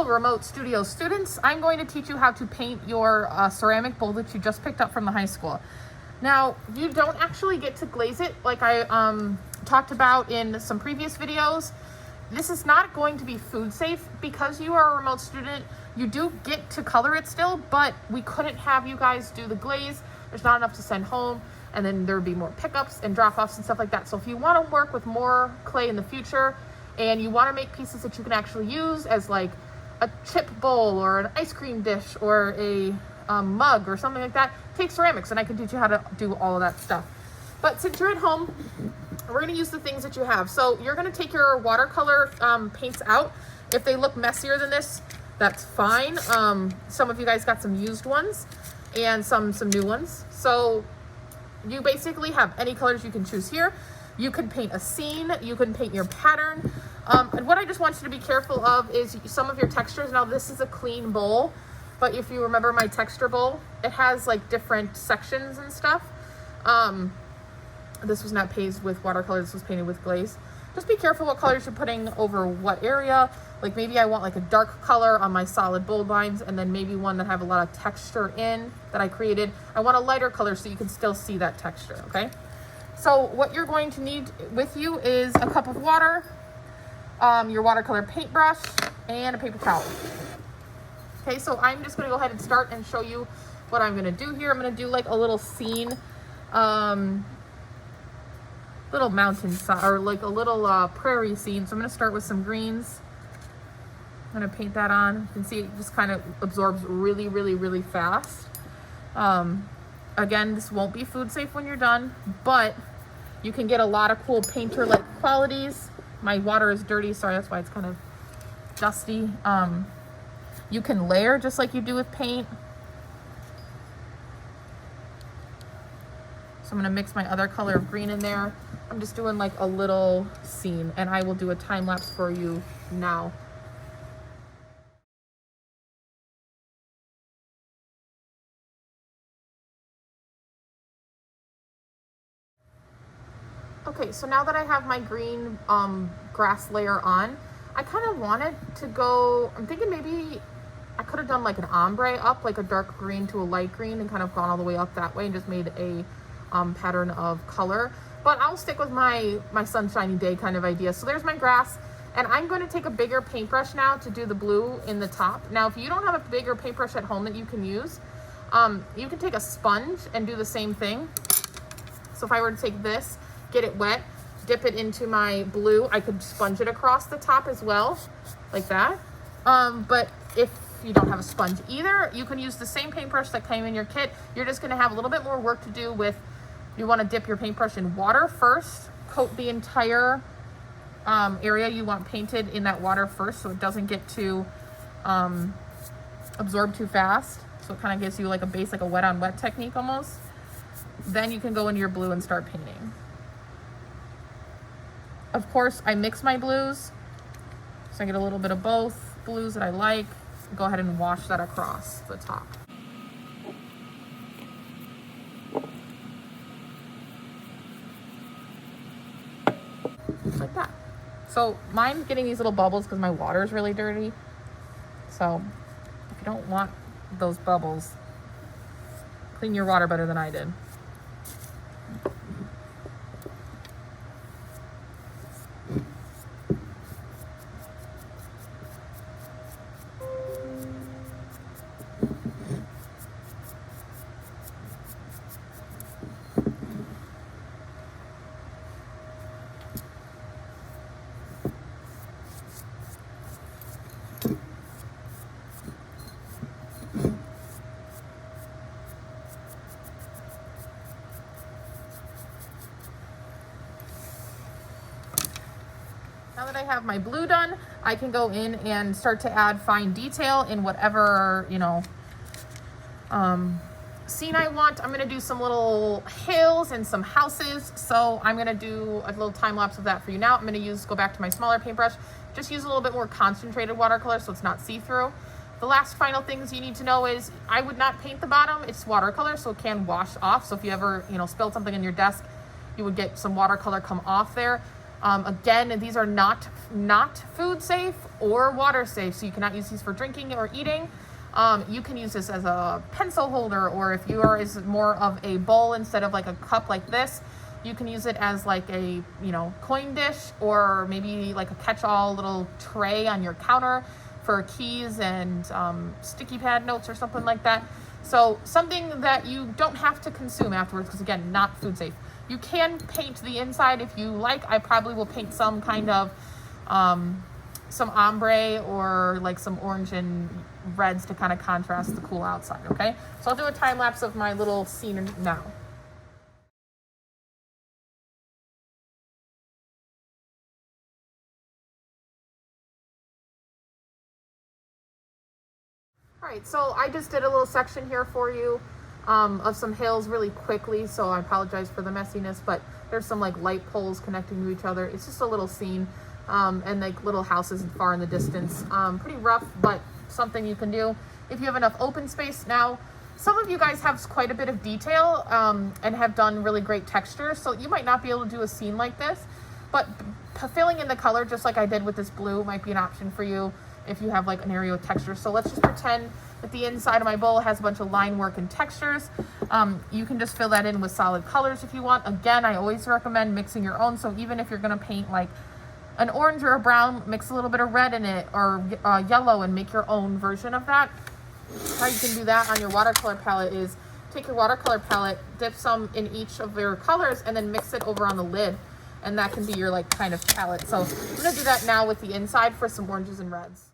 remote studio students, I'm going to teach you how to paint your ceramic bowl that you just picked up from the high school. Now, you don't actually get to glaze it like I talked about in some previous videos. This is not going to be food safe because you are a remote student. You do get to color it still, but we couldn't have you guys do the glaze. There's not enough to send home, and then there would be more pickups and drop-offs and stuff like that. So if you want to work with more clay in the future and you want to make pieces that you can actually use as like a chip bowl or an ice cream dish or a mug or something like that, take ceramics and I can teach you how to do all of that stuff. But since you're at home, we're going to use the things that you have. So you're going to take your watercolor paints out. If they look messier than this, that's fine. Some of you guys got some used ones and some new ones. So you basically have any colors you can choose here. You can paint a scene, you can paint your pattern. And what I just want you to be careful of is some of your textures. Now this is a clean bowl, but if you remember my texture bowl, it has like different sections and stuff. This was not painted with watercolor, this was painted with glaze. Just be careful what colors you're putting over what area. Like maybe I want like a dark color on my solid bold lines and then maybe one that have a lot of texture in that I created. I want a lighter color so you can still see that texture, okay? So what you're going to need with you is a cup of water, your watercolor paintbrush, and a paper towel. Okay, so I'm just gonna go ahead and start and show you what I'm gonna do here. I'm gonna do like a little scene, little mountain or like a little prairie scene. So I'm gonna start with some greens. I'm gonna paint that on. You can see it just kind of absorbs really, really, really fast. Again, this won't be food safe when you're done, but you can get a lot of cool painter-like qualities. My water is dirty, sorry, that's why it's kind of dusty. You can layer just like you do with paint. So I'm gonna mix my other color of green in there. I'm just doing like a little scene, and I will do a time lapse for you now. Okay, so now that I have my green grass layer on, I kind of wanted to go, I'm thinking maybe I could have done like an ombre up, like a dark green to a light green, and kind of gone all the way up that way and just made a pattern of color. But I'll stick with my sunshiny day kind of idea. So there's my grass, and I'm going to take a bigger paintbrush now to do the blue in the top. Now, if you don't have a bigger paintbrush at home that you can use, you can take a sponge and do the same thing. So if I were to take this, get it wet, dip it into my blue, I could sponge it across the top as well, like that. But if you don't have a sponge either, you can use the same paintbrush that came in your kit. You're just gonna have a little bit more work to do with, you wanna dip your paintbrush in water first, coat the entire area you want painted in that water first so it doesn't get too absorbed too fast. So it kind of gives you like a base, like a wet on wet technique almost. Then you can go into your blue and start painting. Of course, I mix my blues, so I get a little bit of both blues that I like. Go ahead and wash that across the top. Like that. So mine's getting these little bubbles because my water is really dirty. So if you don't want those bubbles, clean your water better than I did. Now that I have my blue done, I can go in and start to add fine detail in whatever, you know, scene I want. I'm gonna do some little hills and some houses. So I'm gonna do a little time lapse of that for you now. I'm gonna go back to my smaller paintbrush, just use a little bit more concentrated watercolor so it's not see-through. The last final things you need to know is I would not paint the bottom. It's watercolor, so it can wash off. So if you ever, you know, spilled something in your desk, you would get some watercolor come off there. Again, these are not food safe or water safe, so you cannot use these for drinking or eating. You can use this as a pencil holder, or if you are is more of a bowl instead of like a cup like this, you can use it as like a, you know, coin dish, or maybe like a catch-all little tray on your counter for keys and sticky pad notes or something like that. So something that you don't have to consume afterwards, because again, not food safe. You can paint the inside if you like. I probably will paint some kind of some ombre or like some orange and reds to kind of contrast the cool outside, okay? So I'll do a time lapse of my little scene now. All right, so I just did a little section here for you of some hills really quickly, so I apologize for the messiness, but there's some like light poles connecting to each other. It's just a little scene, and like little houses far in the distance. Pretty rough, but something you can do if you have enough open space. Now, some of you guys have quite a bit of detail and have done really great textures, so you might not be able to do a scene like this, but filling in the color just like I did with this blue might be an option for you if you have like an area with texture. So let's just pretend that the inside of my bowl has a bunch of line work and textures. You can just fill that in with solid colors if you want. Again, I always recommend mixing your own. So even if you're gonna paint like an orange or a brown, mix a little bit of red in it, or yellow, and make your own version of that. How you can do that on your watercolor palette is take your watercolor palette, dip some in each of your colors, and then mix it over on the lid. And that can be your like kind of palette. So I'm gonna do that now with the inside for some oranges and reds.